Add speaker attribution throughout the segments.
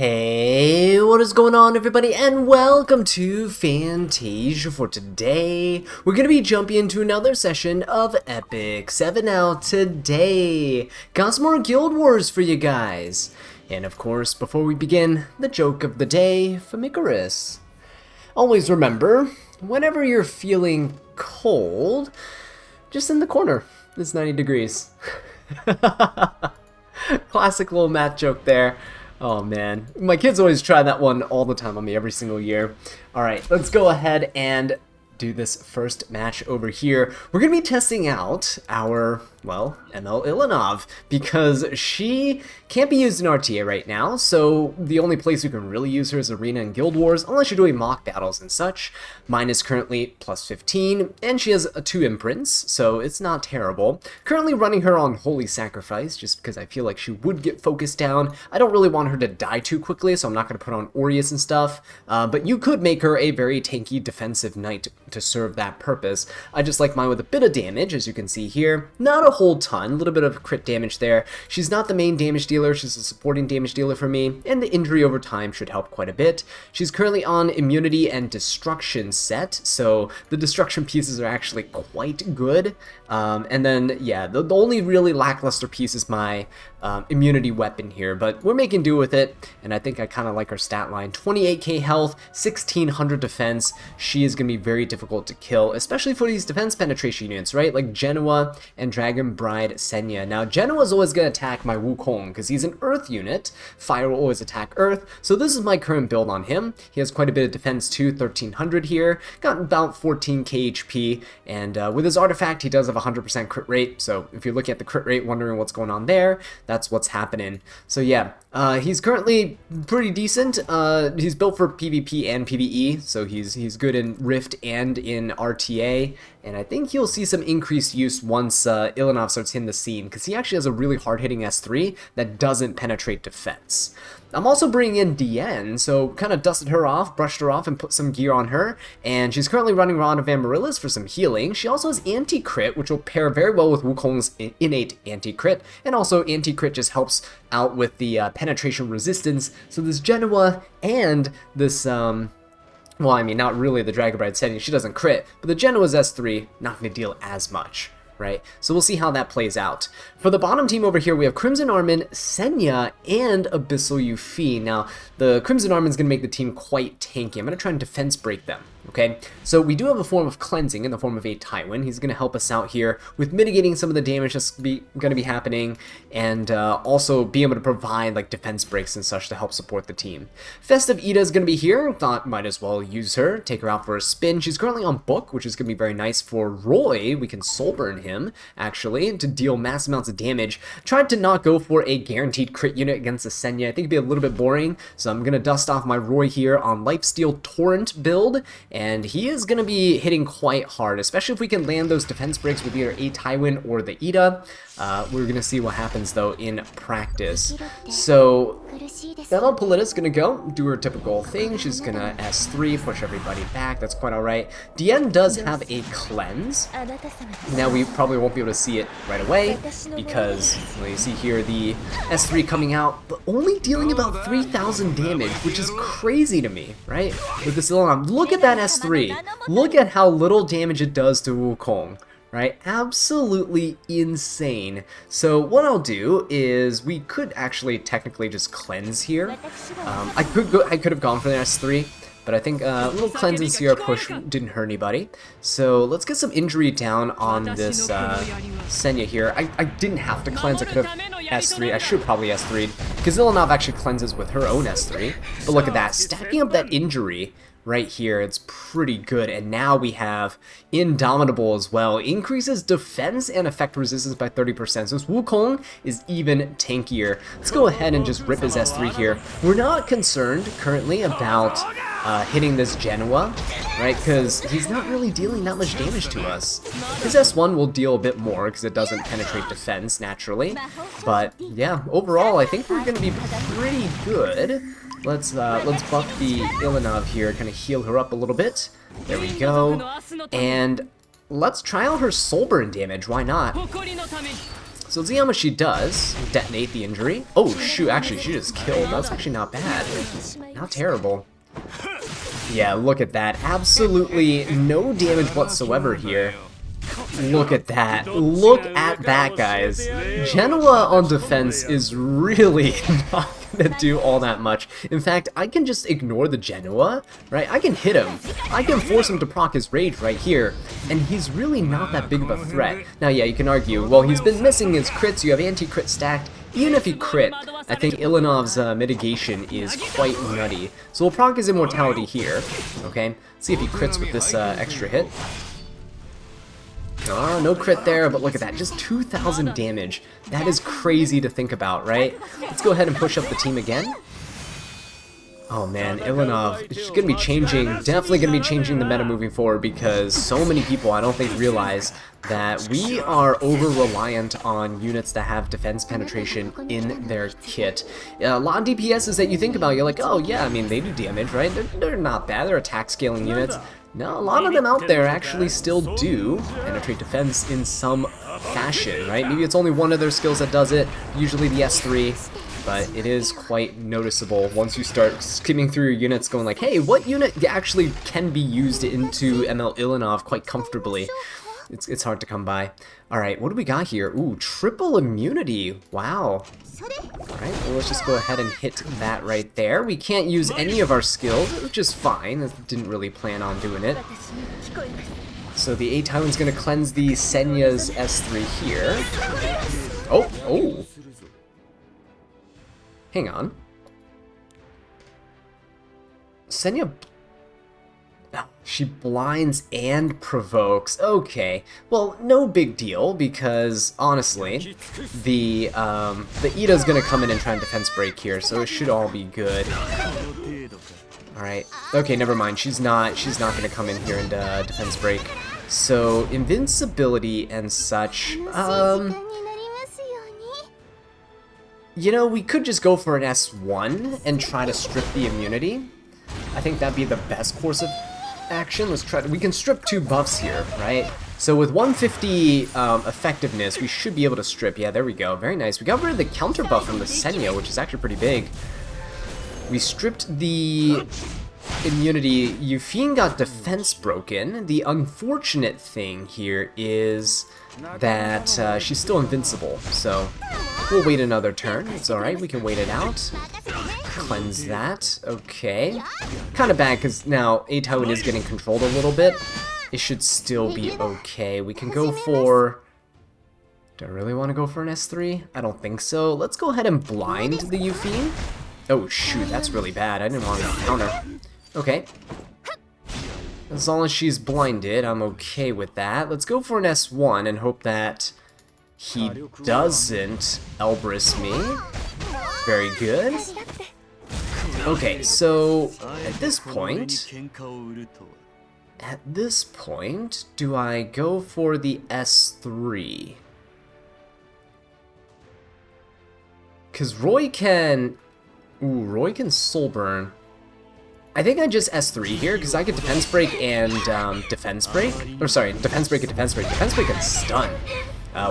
Speaker 1: Hey, what is going on everybody, and welcome to Fantasia. For today, we're going to be jumping into another session of Epic 7 out today. Got some more Guild Wars for you guys. And of course, before we begin, the joke of the day from Icarus. Always remember, whenever you're feeling cold, just in the corner, it's 90 degrees. Classic little math joke there. Oh man, my kids always try that one all the time on me every single year. Alright, let's go ahead and do this first match over here. We're going to be testing out our, well, ML Ilanov, because she can't be used in RTA right now, so the only place we can really use her is Arena and Guild Wars, unless you're doing mock battles and such. Mine is currently plus 15, and she has 2 imprints, so it's not terrible. Currently running her on Holy Sacrifice, just because I feel like she would get focused down. I don't really want her to die too quickly, so I'm not going to put on Aureus and stuff, but you could make her a very tanky defensive knight to serve that purpose. I just like mine with a bit of damage, as you can see here. Not a whole ton, a little bit of crit damage there. She's not the main damage dealer, she's a supporting damage dealer for me, and the injury over time should help quite a bit. She's currently on immunity and destruction set, so the destruction pieces are actually quite good. And then, yeah, the only really lackluster piece is my immunity weapon here, but we're making do with it, and I think I kind of like her stat line. 28k health, 1600 defense. She is going to be very difficult to kill, especially for these defense penetration units, right? Like Genoa and Dragon Bride Senya. Now, Genoa's always going to attack my Wukong, because he's an Earth unit. Fire will always attack Earth, so this is my current build on him. He has quite a bit of defense too, 1300 here. Got about 14k HP, and with his artifact, he does have 100% crit rate, so if you're looking at the crit rate, wondering what's going on there, that's what's happening. So yeah, he's currently pretty decent. He's built for PvP and PvE, so he's good in Rift and in RTA, and I think you'll see some increased use once Ilanov starts hitting the scene, because he actually has a really hard-hitting S3 that doesn't penetrate defense. I'm also bringing in Diane, so kind of dusted her off, brushed her off, and put some gear on her, and she's currently running Ron of Amaryllis for some healing. She also has anti-crit, which will pair very well with Wukong's innate anti-crit, and also anti-crit just helps out with the penetration resistance, so this Genoa and this, well, I mean, not really the Dragon Bride setting, she doesn't crit, but the Genoa's S3, not going to deal as much. Right? So we'll see how that plays out. For the bottom team over here, we have Crimson Armin, Senya, and Abyssal Yuffie. Now, the Crimson Armin is going to make the team quite tanky. I'm going to try and defense break them. Okay, so we do have a form of cleansing in the form of a Tywin. He's going to help us out here with mitigating some of the damage that's going to be happening, and also be able to provide like defense breaks and such to help support the team. Festive Ida is going to be here. Thought might as well use her, take her out for a spin. She's currently on book, which is going to be very nice for Roy. We can soul burn him actually to deal mass amounts of damage. Tried to not go for a guaranteed crit unit against the Senya. I think it'd be a little bit boring, so I'm going to dust off my Roy here on Lifesteal Torrent build. And he is going to be hitting quite hard, especially if we can land those defense breaks with either a Tywin or the Ida. We're going to see what happens, though, in practice. So, Bella Polita's going to go, do her typical thing. She's going to S3, push everybody back. That's quite alright. Diane does have a cleanse. Now, we probably won't be able to see it right away, because, well, you see here the S3 coming out, but only dealing about 3,000 damage, which is crazy to me, right? With this Ilanov. Look at that S3. Look at how little damage it does to Wukong. Right? Absolutely insane. So what I'll do is we could actually technically just cleanse here. I could have gone for the S3, but I think a little cleanse and CR push didn't hurt anybody. So let's get some injury down on this Senya here. I didn't have to cleanse. I could have S3. I should probably S3'd, because Ilanov actually cleanses with her own S3. But look at that. Stacking up that injury right here, it's pretty good. And now we have Indomitable as well. Increases defense and effect resistance by 30%. So this Wukong is even tankier. Let's go ahead and just rip his S3 here. We're not concerned currently about hitting this Genoa, right? Because he's not really dealing that much damage to us. His S1 will deal a bit more because it doesn't penetrate defense naturally. But yeah, overall, I think we're going to be pretty good. Let's buff the Ilanov here, kind of heal her up a little bit. There we go. And let's try out her soul burn damage, why not? So let's see how much she does. Detonate the injury. Oh shoot, actually she just killed. That's actually not bad. Not terrible. Yeah, look at that. Absolutely no damage whatsoever here. Look at that. Look at that, guys. Genoa on defense is really not gonna do all that much. In fact, I can just ignore the Genoa, right? I can hit him. I can force him to proc his rage right here, and he's really not that big of a threat. Now, yeah, you can argue, well, he's been missing his crits, you have anti-crit stacked. Even if he crit, I think Ilinov's mitigation is quite nutty. So we'll proc his immortality here, okay? See if he crits with this extra hit. Oh, no crit there, but look at that, just 2,000 damage. That is crazy to think about, right? Let's go ahead and push up the team again. Oh man, Ilinov is going to be changing, definitely going to be changing the meta moving forward, because so many people I don't think realize that we are over-reliant on units that have defense penetration in their kit. A lot of DPSs that you think about, you're like, oh yeah, I mean, they do damage, right? They're not bad, they're attack scaling units. No, a lot of them out there actually still do penetrate defense in some fashion, right? Maybe it's only one of their skills that does it, usually the S3, but it is quite noticeable once you start skimming through your units going like, hey, what unit actually can be used into ML Ilinov quite comfortably? It's hard to come by. Alright, what do we got here? Ooh, triple immunity. Wow. Alright, well, let's just go ahead and hit that right there. We can't use any of our skills, which is fine. I didn't really plan on doing it. So the A Tywin's going to cleanse the Senya's S3 here. Oh. Hang on. Senya... Oh, she blinds and provokes. Okay. Well, no big deal, because, honestly, the Ida's gonna come in and try and defense break here, so it should all be good. Alright. Okay, never mind. She's not gonna come in here and defense break. So, invincibility and such, you know, we could just go for an S1 and try to strip the immunity. I think that'd be the best course of action. Let's try. We can strip 2 buffs here, right? So with 150 effectiveness, we should be able to strip. Yeah, there we go. Very nice. We got rid of the counter buff from the Senya, which is actually pretty big. We stripped the immunity. Yufine got defense broken. The unfortunate thing here is that she's still invincible, so we'll wait another turn. It's alright, we can wait it out. Cleanse that. Okay. Kind of bad, because now A Tywin is getting controlled a little bit. It should still be okay. We can go for... Do I really want to go for an S3? I don't think so. Let's go ahead and blind the Yufine. Oh shoot, that's really bad. I didn't want to counter. Okay. As long as she's blinded, I'm okay with that. Let's go for an S1 and hope that he doesn't Elbrus me. Very good. Okay, so at this point, do I go for the S3? Because Roy can Soulburn. I think I just S3 here, because I get Defense Break and Defense Break. Or sorry, Defense Break and Defense Break. Defense Break and Stun.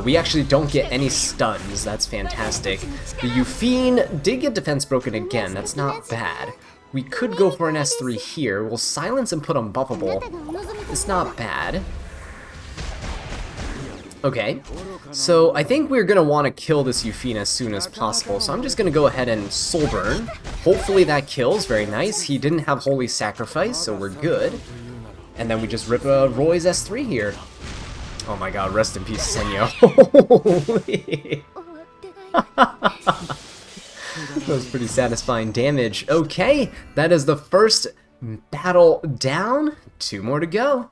Speaker 1: We actually don't get any stuns. That's fantastic. The Yufine did get Defense Broken again. That's not bad. We could go for an S3 here. We'll silence and put Unbuffable. It's not bad. Okay, so I think we're going to want to kill this Yufine as soon as possible, so I'm just going to go ahead and Soul Burn. Hopefully that kills, very nice. He didn't have Holy Sacrifice, so we're good. And then we just rip Roy's S3 here. Oh my god, rest in peace, Senya. Holy. That was pretty satisfying damage. Okay, that is the first battle down. 2 more to go.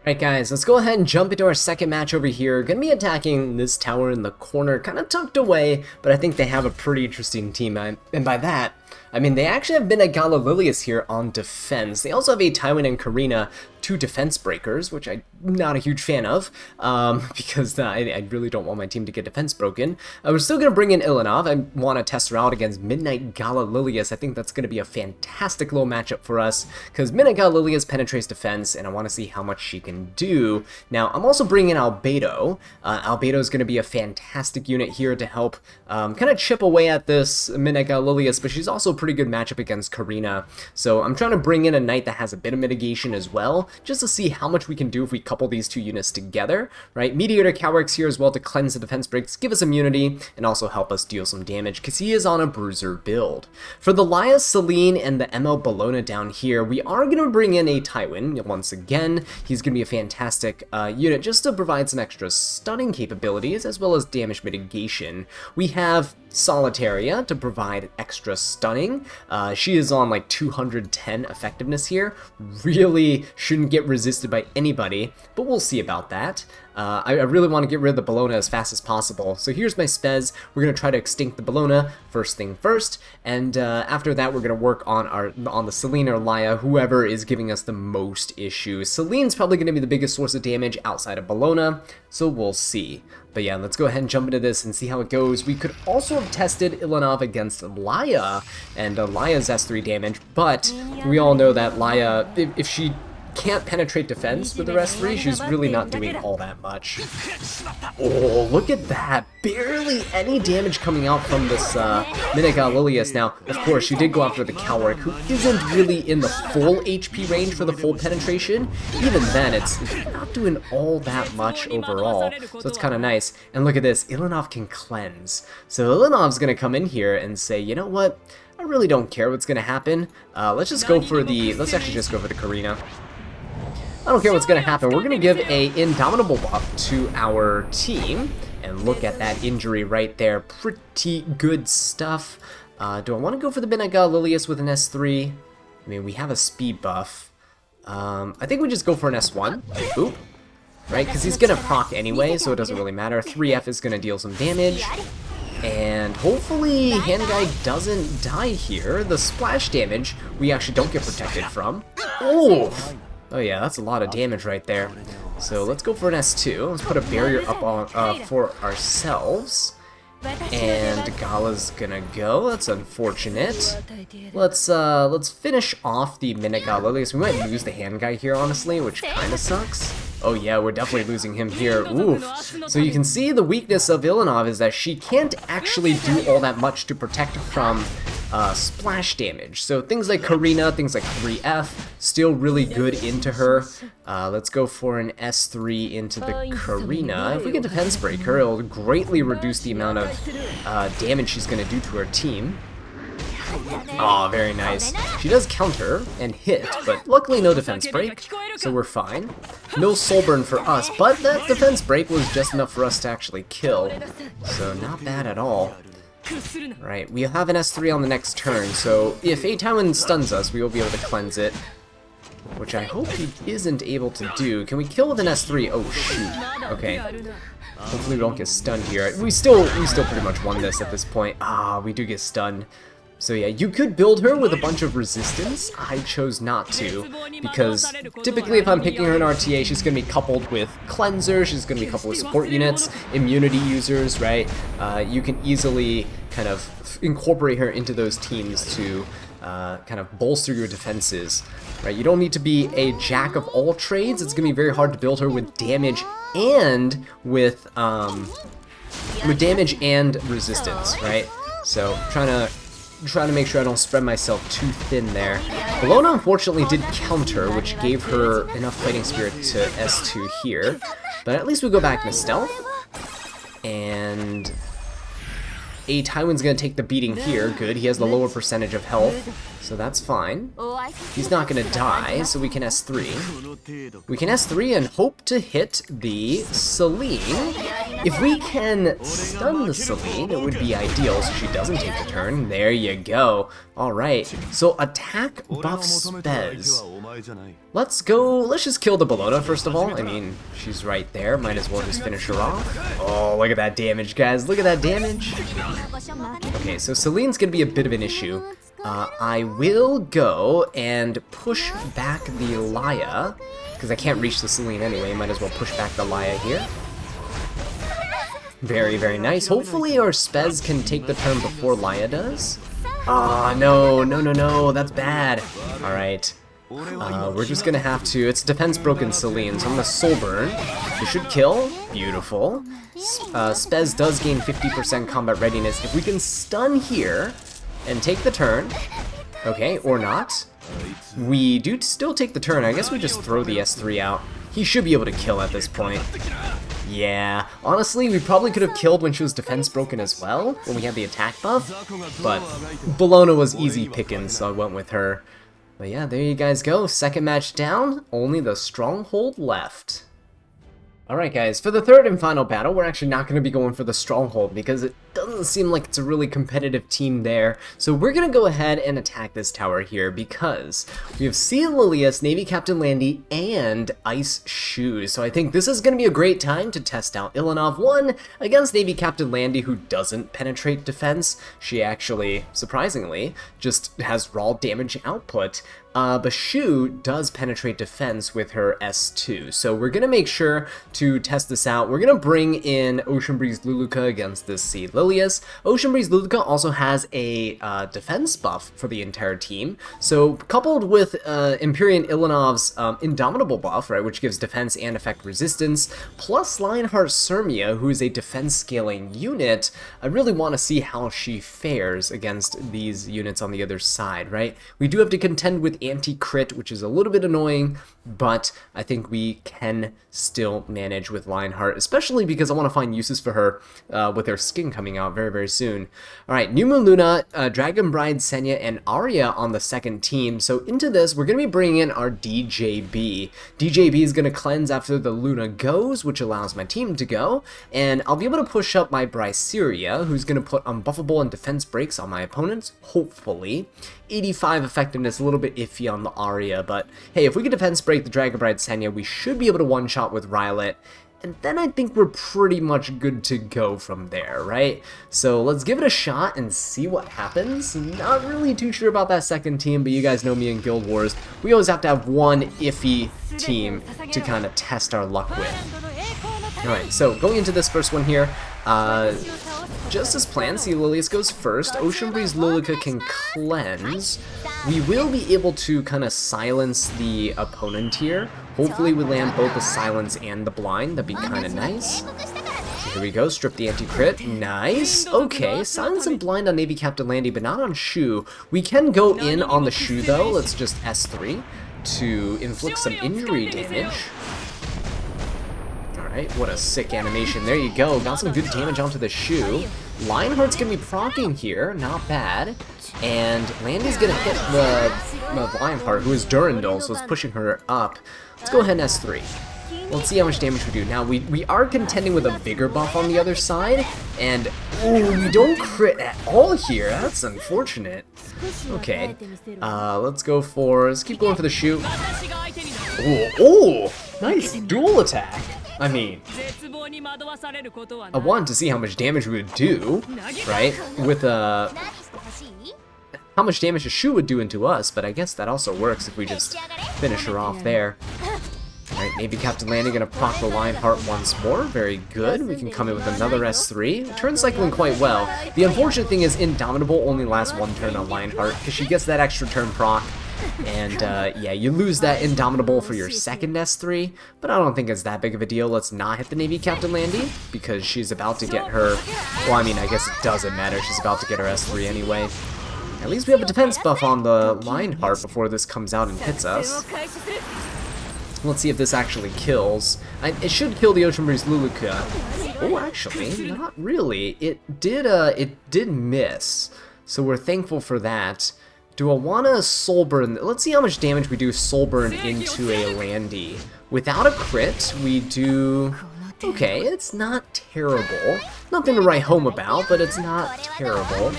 Speaker 1: Alright guys, let's go ahead and jump into our second match over here. Gonna be attacking this tower in the corner, kind of tucked away, but I think they have a pretty interesting team, and by that, I mean they actually have been at Galililius here on defense. They also have a Tywin and Karina, 2 defense breakers, which I'm not a huge fan of, because I really don't want my team to get defense broken. We're still going to bring in Ilanov. I want to test her out against Midnight Gala Lilius. I think that's going to be a fantastic little matchup for us, because Midnight Gala Lilius penetrates defense, and I want to see how much she can do. Now, I'm also bringing in Albedo. Albedo is going to be a fantastic unit here to help kind of chip away at this Midnight Gala Lilius, but she's also a pretty good matchup against Karina. So I'm trying to bring in a knight that has a bit of mitigation as well, just to see how much we can do if we couple these 2 units together, right? Mediator Cowrex here as well to cleanse the defense breaks, give us immunity, and also help us deal some damage, because he is on a bruiser build. For the Laya Celine and the ML Bologna down here, we are going to bring in a Tywin once again. He's going to be a fantastic unit just to provide some extra stunning capabilities as well as damage mitigation. We have Solitaria to provide extra stunning. She is on like 210 effectiveness here. Really shouldn't get resisted by anybody, but we'll see about that. I really want to get rid of the Bologna as fast as possible. So here's my spez. We're going to try to extinct the Bologna first thing first, and after that we're going to work on the Celine or Laya, whoever is giving us the most issues. Celine's probably going to be the biggest source of damage outside of Bologna, so we'll see. But yeah, let's go ahead and jump into this and see how it goes. We could also have tested Ilanov against Laya, and Laya's S3 damage, but we all know that Laya, if she can't penetrate defense with the rest 3, she's really not doing all that much. Oh, look at that. Barely any damage coming out from this Midnight Gala Lilius. Now, of course, she did go after the Cowric, who isn't really in the full HP range for the full penetration. Even then, it's not doing all that much overall, so it's kind of nice. And look at this, Ilanov can cleanse. So Ilanov's going to come in here and say, you know what, I really don't care what's going to happen. Let's actually just go for the Karina. I don't care what's going to happen. We're going to give a Indomitable buff to our team. And look at that injury right there. Pretty good stuff. Do I want to go for the Midnight Gala Lilius with an S3? I mean, we have a speed buff. I think we just go for an S1. Oop. Right? Because he's going to proc anyway, so it doesn't really matter. 3F is going to deal some damage. And hopefully Handguy doesn't die here. The splash damage we actually don't get protected from. Oof. Oh yeah, that's a lot of damage right there. So let's go for an S2. Let's put a barrier up on for ourselves. And Gala's gonna go. That's unfortunate. Let's finish off the Midnight Gala Lilius. We might lose the hand guy here, honestly, which kind of sucks. Oh yeah, we're definitely losing him here. Oof. So you can see the weakness of Ilanov is that she can't actually do all that much to protect from splash damage. So things like Karina, things like 3F, still really good into her. Let's go for an S3 into the Karina. If we can defense break her, it'll greatly reduce the amount of damage she's going to do to her team. Oh, very nice. She does counter and hit, but luckily no defense break, so we're fine. No soul burn for us, but that defense break was just enough for us to actually kill, so not bad at all. Right, we have an S3 on the next turn, so if a Tywin stuns us, we will be able to cleanse it, which I hope he isn't able to do. Can we kill with an S3? Oh shoot. Okay. Hopefully we don't get stunned here. We still pretty much won this at this point. Ah, we do get stunned. So yeah, you could build her with a bunch of resistance. I chose not to, because typically if I'm picking her in RTA, she's going to be coupled with Cleanser, she's going to be coupled with support units, immunity users, right? You can easily kind of incorporate her into those teams to kind of bolster your defenses, right? You don't need to be a jack of all trades. It's going to be very hard to build her with damage and with damage and resistance, right? So trying to make sure I don't spread myself too thin there. Bologna unfortunately did counter, which gave her enough fighting spirit to S2 here. But at least we go back into stealth. And a Tywin's gonna take the beating here. Good, he has the lower percentage of health, so that's fine. He's not gonna die, so we can S3. We can S3 and hope to hit the Celine. If we can stun the Celine, it would be ideal so she doesn't take the turn. There you go. Alright, so attack buff Spez. Let's just kill the Bologna first of all. I mean, she's right there, might as well just finish her off. Oh, look at that damage, guys, look at that damage. Okay, so Celine's gonna be a bit of an issue. I will go and push back the Laia, because I can't reach the Celine anyway, might as well push back the Laia here. Very, very nice. Hopefully our Spez can take the turn before Laia does. Ah, no, no, no, no, that's bad. Alright. We're just gonna have to... It's defense broken Celine, so I'm gonna Soul Burn. This should kill. Beautiful. Spez does gain 50% combat readiness. If we can stun here and take the turn... Okay, or not. We do still take the turn. I guess we just throw the S3 out. He should be able to kill at this point. Yeah, honestly, we probably could have killed when she was defense broken as well, when we had the attack buff, but Bologna was easy pickings, so I went with her. But yeah, there you guys go. Second match down, only the Stronghold left. Alright guys, for the third and final battle, we're actually not going to be going for the Stronghold because it doesn't seem like it's a really competitive team there. So we're going to go ahead and attack this tower here because we have Sea Lilius, Navy Captain Landy, and Ice Shoes. So I think this is going to be a great time to test out Ilanov 1 against Navy Captain Landy, who doesn't penetrate defense. She actually, surprisingly, just has raw damage output. But Shu does penetrate defense with her S2, so we're going to make sure to test this out. We're going to bring in Ocean Breeze Luluka against this Sea Lilius. Ocean Breeze Luluka also has a defense buff for the entire team, so coupled with Empyrean Ilanov's Indomitable buff, right, which gives defense and effect resistance, plus Lionheart Sirmia, who is a defense scaling unit, I really want to see how she fares against these units on the other side, right? We do have to contend with anti-crit, which is a little bit annoying, but I think we can still manage with Lionheart, especially because I want to find uses for her with her skin coming out very, very soon. Alright, New Moon Luna, Dragon Bride, Senya, and Arya on the second team. So into this, we're going to be bringing in our DJB. DJB is going to cleanse after the Luna goes, which allows my team to go, and I'll be able to push up my Bryceria, who's going to put unbuffable and defense breaks on my opponents, hopefully. 85 effectiveness, a little bit iffy on the Arya, but hey, if we can defense break the Dragon Bride Senya, we should be able to one-shot with Rylet, and then I think we're pretty much good to go from there, right? So let's give it a shot and see what happens. Not really too sure about that second team, but you guys know me in Guild Wars. We always have to have one iffy team to kind of test our luck with. Alright, so going into this first one here, just as planned, Sea Lilius goes first. Ocean Breeze Luluka can cleanse. We will be able to kind of silence the opponent here. Hopefully we land both the silence and the blind. That'd be kind of nice. So here we go, strip the anti-crit. Nice. Okay, silence and blind on Navy Captain Landy, but not on Shu. We can go in on the Shu though. Let's just S3 to inflict some injury damage. Alright, what a sick animation. There you go. Got some good damage onto the Shu. Lionheart's going to be proccing here. Not bad. And Landy's going to hit the Lionheart, who is Durandal, so it's pushing her up. Let's go ahead and S3. Let's see how much damage we do. Now, we are contending with a bigger buff on the other side. And, ooh, we don't crit at all here. That's unfortunate. Okay. Let's keep going for the Shu. Ooh, nice dual attack. I mean, I wanted to see how much damage we would do, right? With how much damage a Shu would do into us, but I guess that also works if we just finish her off there. Alright, Navy Captain Landy gonna proc the Lionheart once more. Very good. We can come in with another S3. Turn cycling quite well. The unfortunate thing is Indomitable only lasts one turn on Lionheart, because she gets that extra turn proc. And yeah, you lose that Indomitable for your second S3, but I don't think it's that big of a deal. Let's not hit the Navy Captain Landy, because she's about to get her, well, I mean, I guess it doesn't matter. She's about to get her S3 anyway. At least we have a defense buff on the Lionheart before this comes out and hits us. Let's see if this actually kills. It should kill the Ocean Breeze Luluka. Oh, actually, not really. It did miss, so we're thankful for that. Do I want to Soul Burn? Let's see how much damage we do Soul Burn into a Landy. Without a crit, we do... Okay, it's not terrible. Nothing to write home about, but it's not terrible.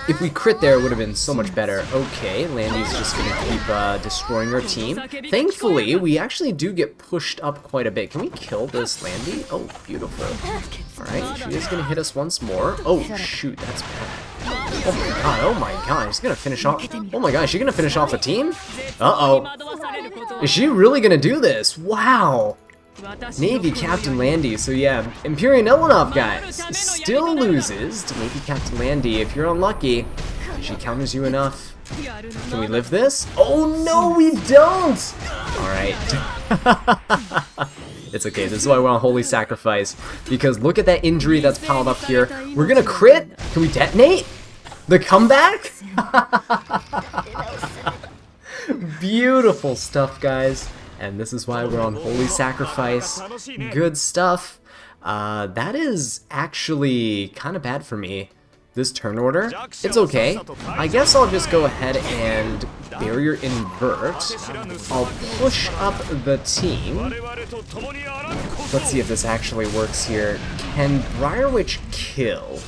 Speaker 1: If we crit there, it would have been so much better. Okay, Landy's just going to keep destroying our team. Thankfully, we actually do get pushed up quite a bit. Can we kill this Landy? Oh, beautiful. Alright, she is going to hit us once more. Oh, shoot, that's bad. Oh my god, she's gonna finish off. Oh my god, she's gonna finish off the team? Uh-oh. Is she really gonna do this? Wow. Navy Captain Landy. So yeah, Imperial Ilanov, guys, still loses to Navy Captain Landy. If you're unlucky, she counters you enough. Can we live this? Oh no, we don't! Alright. It's okay, this is why we're on Holy Sacrifice. Because look at that injury that's piled up here. We're gonna crit? Can we detonate? The comeback? Beautiful stuff, guys. And this is why we're on Holy Sacrifice. Good stuff. That is actually kind of bad for me. This turn order, it's okay. I guess I'll just go ahead and barrier invert. I'll push up the team. Let's see if this actually works here. Can Briarwitch kill?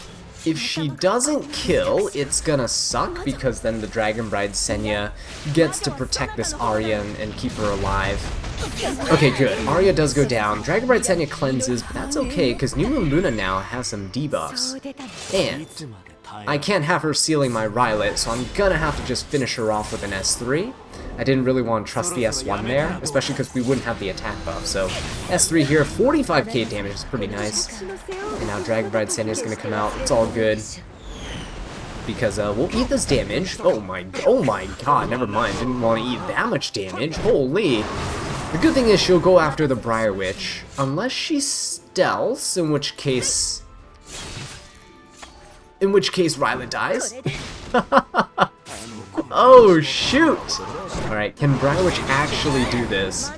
Speaker 1: If she doesn't kill, it's gonna suck, because then the Dragon Bride Senya gets to protect this Arya and keep her alive. Okay, good. Arya does go down. Dragon Bride Senya cleanses, but that's okay, because New Moon Luna now has some debuffs. And I can't have her sealing my Rylet, so I'm gonna have to just finish her off with an S3. I didn't really want to trust the S1 there, especially because we wouldn't have the attack buff. So S3 here, 45k damage is pretty nice. And now Dragon Bride Senya is going to come out. It's all good. Because we'll eat this damage. Oh my god, never mind. Didn't want to eat that much damage. Holy. The good thing is she'll go after the Briar Witch. Unless she stealths, in which case Ryla dies. Oh shoot! Alright, can Briar Witch actually do this?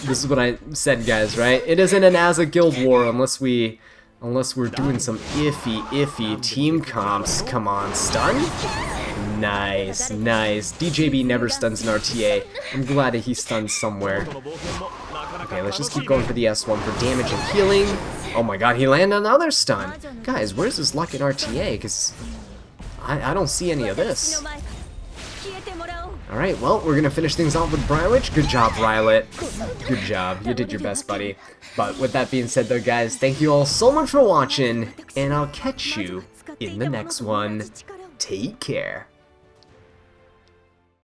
Speaker 1: This is what I said, guys, right? It isn't an As a Guild War unless we're doing some iffy team comps. Come on, stun? Nice, nice. DJB never stuns an RTA. I'm glad that he stuns somewhere. Okay, let's just keep going for the S1 for damage and healing. Oh my god, he landed another stun. Guys, where's his luck in RTA? Because I don't see any of this. Alright, well, we're gonna finish things off with Briarwitch. Good job, Rylet. Good job. You did your best, buddy. But with that being said, though, guys, thank you all so much for watching, and I'll catch you in the next one. Take care.